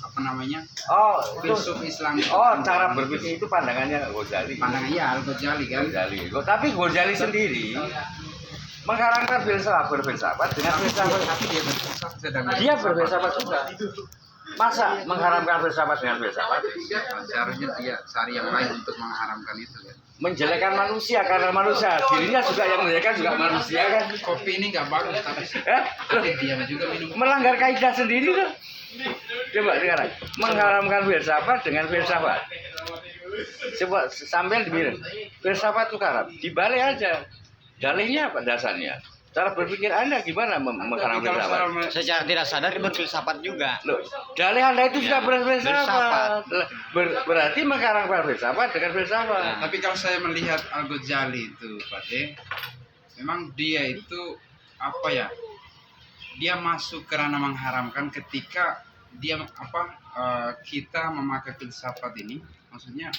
apa namanya? Oh, Filsuf Islam. cara berpikir itu pandangannya Ghazali. Pandangannya Al-Ghazali kan. Ghazali. Tapi Ghazali sendiri mengharamkan berfilsafat dengan filsafat. Tapi dia Dia berfilsafat juga. Masa mengharamkan filsafat dengan filsafat? seharusnya dia cari yang lain untuk mengharamkan itu kan. Menjelekkan manusia karena manusia dirinya juga yang menjelekkan juga manusia kan. Kopi ini nggak bagus tapi dia juga minum. Melanggar kaidah sendiri tuh. Coba sekarang mengharamkan filsafat dengan filsafat. Coba sambil dibilang filsafat itu haram. Dibalik aja. Dalihnya apa dasarnya? Cara berpikir Anda gimana mengharamkan filsafat? Secara tidak sadar dia berfilsafat juga. Loh, dalih Anda itu sudah berfilsafat. Berarti mengharamkan filsafat dengan filsafat. Nah, tapi kalau saya melihat Al-Ghazali itu, Pak De, memang dia itu apa ya? Dia masuk kerana mengharamkan ketika dia kita memakai filsafat ini, maksudnya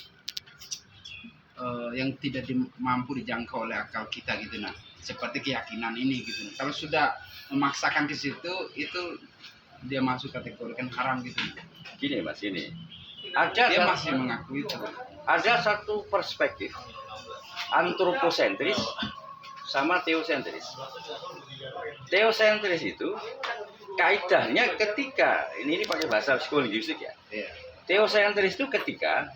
yang tidak mampu dijangkau oleh akal kita gitu nah. Seperti keyakinan ini gitu. Kalau sudah memaksakan ke situ, itu dia masuk kategorikan haram gitu. Gini Mas, ini. Dia masih mengaku itu. Ada satu perspektif antroposentris sama teosentris. Teosentris itu kaidahnya ketika ini pakai bahasa psikologi ya. Iya. Teosentris itu ketika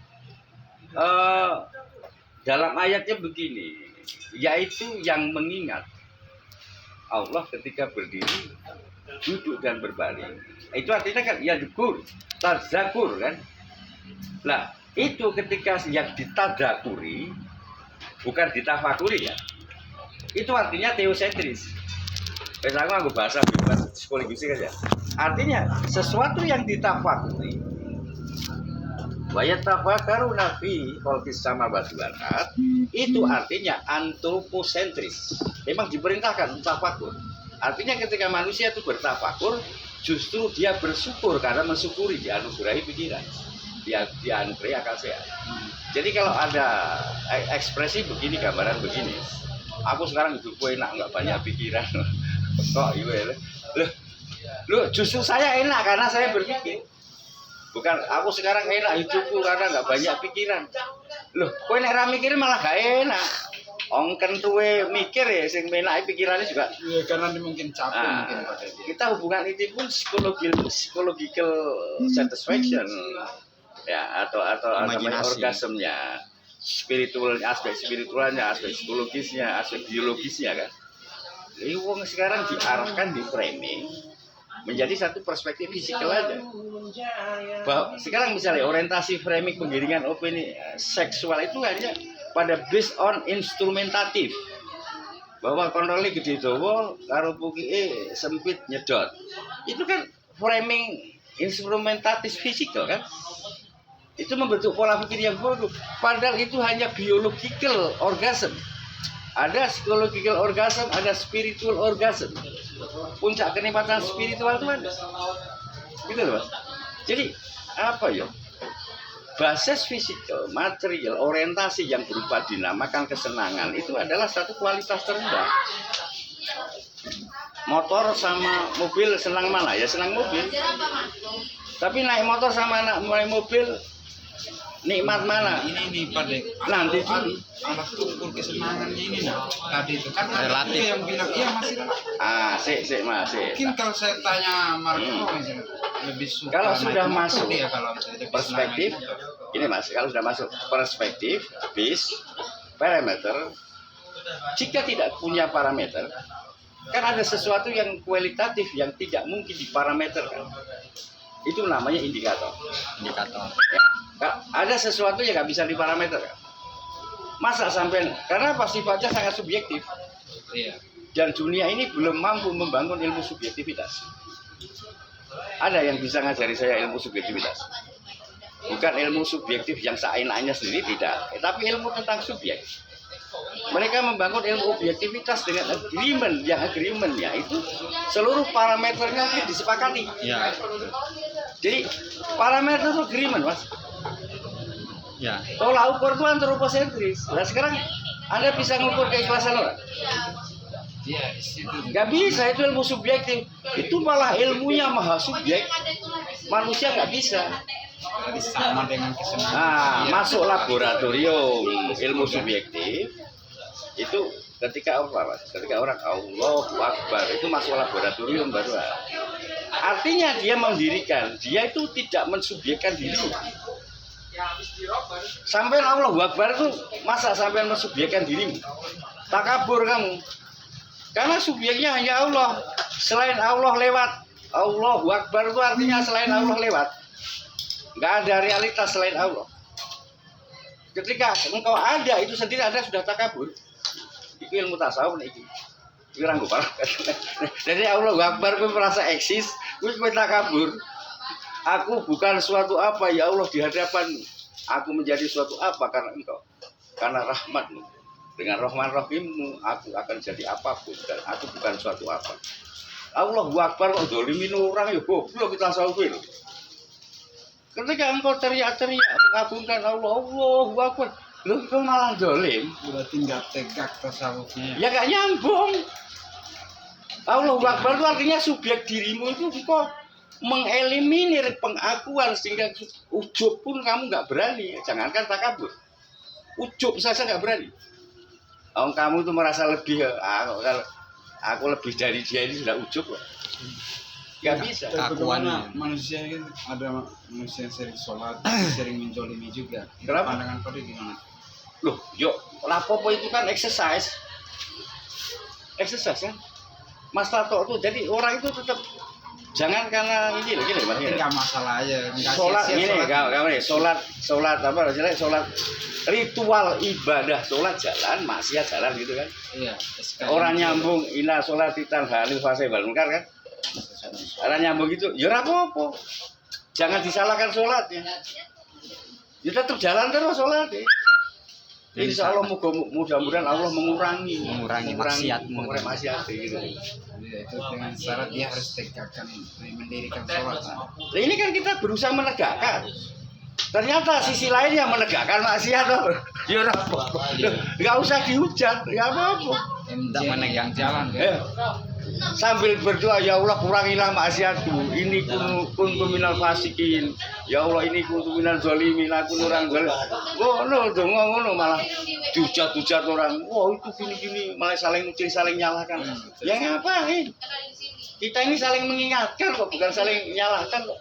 dalam ayatnya begini, yaitu yang mengingat Allah ketika berdiri, duduk dan berbaring. Itu artinya kan ya dukur, tadzakur kan. Nah, itu ketika yang ditadakuri bukan ditafakuri ya. Itu artinya teosentris. Aku nggak bahasa psikologi kan ya. Artinya sesuatu yang ditafakuri wa yatafakkaru nabi khalqis samawati wal ard, itu artinya antroposentris. Memang diperintahkan untuk tafakur. Artinya ketika manusia itu bertafakur, justru dia bersyukur karena mensyukuri dianugerahi pikiran, dianugerahi akal sehat. Jadi kalau ada ekspresi begini, gambaran begini, aku sekarang hidupku enak, nggak banyak pikiran. Kok iya? Loh, justru saya enak karena saya berpikir. Bukan aku sekarang enak hidupku karena nggak banyak pikiran. Loh, kowe nek ra mikir malah gak enak. Ongken tuwe mikir ya, sing menake pikirannya juga. Ya, karena dia mungkin capek mungkin Pak. Kita hubungan itu pun psychological satisfaction ya atau orgasmnya, aspek spiritualnya, aspek psikologisnya, aspek biologisnya kan. Jadi wong sekarang diarahkan di framing menjadi satu perspektif fisikal aja. Bahwa sekarang misalnya orientasi framing penggiringan opini seksual itu hanya pada based on instrumentatif. Bahwa kontrolnya gede dawa karo puki sempit nyedot. Itu kan framing instrumentatif fisikal kan. Itu membentuk pola pikir yang baru. Padahal itu hanya biological orgasm. Ada psychological orgasm, ada spiritual orgasm. Puncak kenikmatan spiritual itu ada. Gitu loh Mas. Jadi apa ya? Basis fisikal, material, orientasi yang berupa dinamakan kesenangan itu adalah satu kualitas terendah. Motor sama mobil senang mana? Ya senang mobil. Tapi naik motor sama naik mobil nikmat mana? Ini Pak Dek. Nanti alat ukur kesenangannya ini nah. Tadi itu kan Relatif. itu yang bilang iya masih relatif. Sik Mas. Mungkin kalau saya tanya Marco misalnya lebih suka Kalau sudah masuk dia kalau misalnya perspektif, ini Mas, kalau sudah masuk perspektif, bis, parameter, jika tidak punya parameter, kan ada sesuatu yang kualitatif yang tidak mungkin diparameterkan. Itu namanya indikator. Ya. Ada sesuatu yang nggak bisa diparameterkan. Masa sampai karena apa sifatnya sangat subjektif. Iya. Dan dunia ini belum mampu membangun ilmu subjektivitas. Ada yang bisa ngajari saya ilmu subjektivitas. Bukan ilmu subjektif yang seenaknya sendiri tidak, tapi ilmu tentang subjek. Mereka membangun ilmu objektivitas dengan agreement, yang agreementnya itu seluruh parameternya disepakati. Ya. Jadi parameter itu agreement, Mas. Ya. Tolak ukur itu antroposentris. Nah sekarang Anda bisa mengukur keikhlasan orang? Iya, itu. Gak bisa, itu ilmu subjektif. Itu malah ilmunya maha subjek. Manusia nggak bisa. Jadi sama dengan kesenangan. Nah, Iya. masuk laboratorium ilmu subjektif itu ketika apa? Ketika orang Allahu Akbar itu masuk laboratorium baru. Artinya dia mendirikan, dia itu tidak mensubjekkan diri. Sampai Allahu Akbar itu masa sampai mensubjekkan dirimu? Takabur kamu. Karena subjeknya hanya Allah. Selain Allah lewat. Allahu Akbar itu artinya selain Allah lewat. Nggak ada realitas selain Allah. Ketika engkau ada itu sendiri ada sudah takabur. Itu ilmu tasawuf nih. Itu ranggo parah. Jadi Allahu Akbar kowe merasa eksis, kowe takabur. Aku bukan suatu apa ya Allah di hadapanmu. Aku menjadi suatu apa karena engkau. Karena rahmatmu. Dengan rahman rahimmu aku akan jadi apapun dan aku bukan suatu apa. Allahu Akbar kok dolimin orang ya goblok kita tasawufin. Ketika engkau teriak-teriak mengagungkan Allah, Allahu Akbar, lu kok malah dolim. Berarti nggak tegak tasawufnya. Ya gak nyambung. Allahu Akbar itu artinya subjek dirimu itu kok mengeliminir pengakuan sehingga ujub pun kamu nggak berani. Jangankan takabur, ujub saja nggak berani. Kamu itu merasa lebih, aku lebih dari dia ini sudah ujub. Gak bisa. Bagaimana manusia ini ada manusia yang sering sholat, sering menjolimi juga. Kenapa? Pandangan kau gimana? Loh, yuk, lapopo itu kan exercise kan? Mas Tato tuh, jadi orang itu tetap jangan karena ini loh, gini mas. Tapi nggak masalah aja. Nggak Sholat sia-sia ini, sholat. sholat apa? Sholat ritual ibadah, sholat jalan, maksiat jalan gitu kan? Iya. Orang nyambung ina sholat titan halil fase balungkar kan? Orang nyambung gitu, ya apa-apa. Jangan disalahkan sholatnya. Ya tetap jalan terus sholat. Insya Allah mudah-mudahan Allah mengurangi maksiatmu. mengurangi maksiat gitu. Iya, itu dengan syarat dia harus tegakkan, mendirikan sholat. Nah, ini kan kita berusaha menegakkan. Ternyata sisi lain yang menegakkan maksiat loh. Ya apa? Enggak usah dihujat, ya apa-apa. Tidak menegak jalan Ya. Sambil berdoa, ya Allah kurangilah maksiatku. Ini kuntu minal fasikin. Ya Allah ini kuntu minal zalimin. Aku orang zalim. Ngono malah dihujat-hujat orang. Wah itu gini-gini malah saling nyalahkan. Ya ngapain? Kita ini saling mengingatkan kok, bukan saling nyalahkan kok.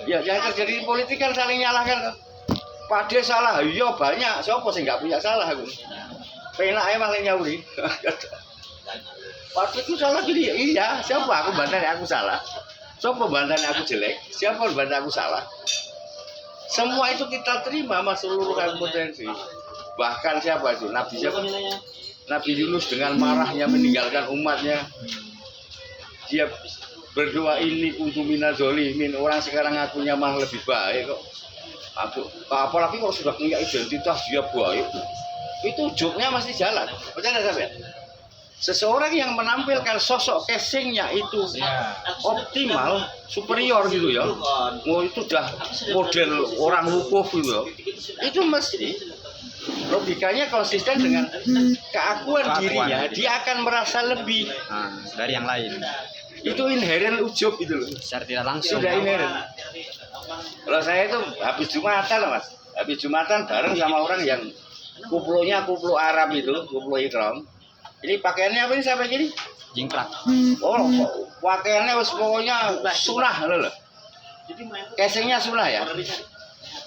Ya yang terjadi di politik kan saling nyalahkan kok. Pade salah, iya banyak. Siapa sih nggak punya salah aku? Penaknya malah nyauri. Pade itu salah gini, iya. Siapa aku bantah aku salah? Siapa bantah aku jelek? Siapa bantah aku salah? Semua itu kita terima sama seluruh kompetensi. Bahkan siapa itu? Nabi siapa? Nabi Yunus dengan marahnya meninggalkan umatnya. Dia berdoa ini untuk minal zalimin. Orang sekarang akunya malah lebih baik kok. Apalagi kalau sudah punya identitas dia baik. Itu ujungnya masih jalan. Percaya sampai? Seseorang yang menampilkan sosok casingnya itu optimal, superior gitu ya. Oh itu udah model orang wukuf gitu ya. Itu mesti logikanya konsisten dengan keakuan dirinya. Dia akan merasa lebih dari yang lain. Itu inherent ujub gitu loh. Secara tidak langsung. Sudah inherent. Kalau saya itu habis Jumatan mas, habis Jumatan bareng sama orang yang kuplonya kuplo Arab itu, kuplo ikram. Ini pakaiannya apa ini sampai gini? Jingkrak. Oh, pakaiannya pokoknya sunnah loh. Casingnya sunnah ya.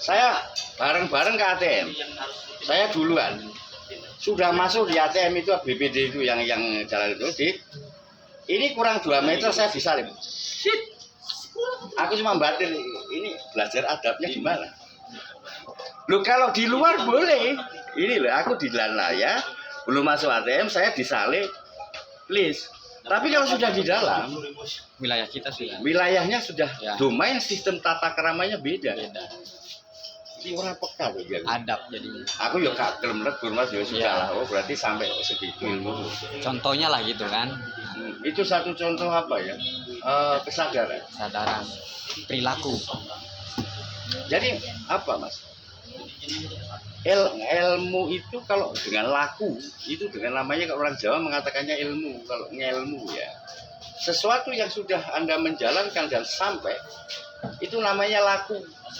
Saya bareng-bareng ke ATM. Saya duluan. Sudah masuk di ATM itu BPD itu yang jalan itu. Ini kurang 2 meter saya disalib. Aku cuma batin ini belajar adabnya gimana. Loh kalau di luar boleh. Ini loh aku di ya. Belum masuk ATM saya disalib. Please. Tapi kalau sudah di dalam Wilayah kita sudah. wilayahnya sudah Ya. domain sistem tata keramanya beda. Ini orang peka loh dia. Adab jadinya. Aku ya gak gelem legur mas ya sudah lah. Oh berarti sampai segitu ilmu. Contohnya lah gitu kan. Itu satu contoh apa ya? Kesadaran. Kesadaran. Perilaku. Jadi apa mas? Ilmu itu kalau dengan laku itu dengan namanya kalau orang Jawa mengatakannya ilmu. Kalau ngelmu ya sesuatu yang sudah Anda menjalankan dan sampai itu namanya laku.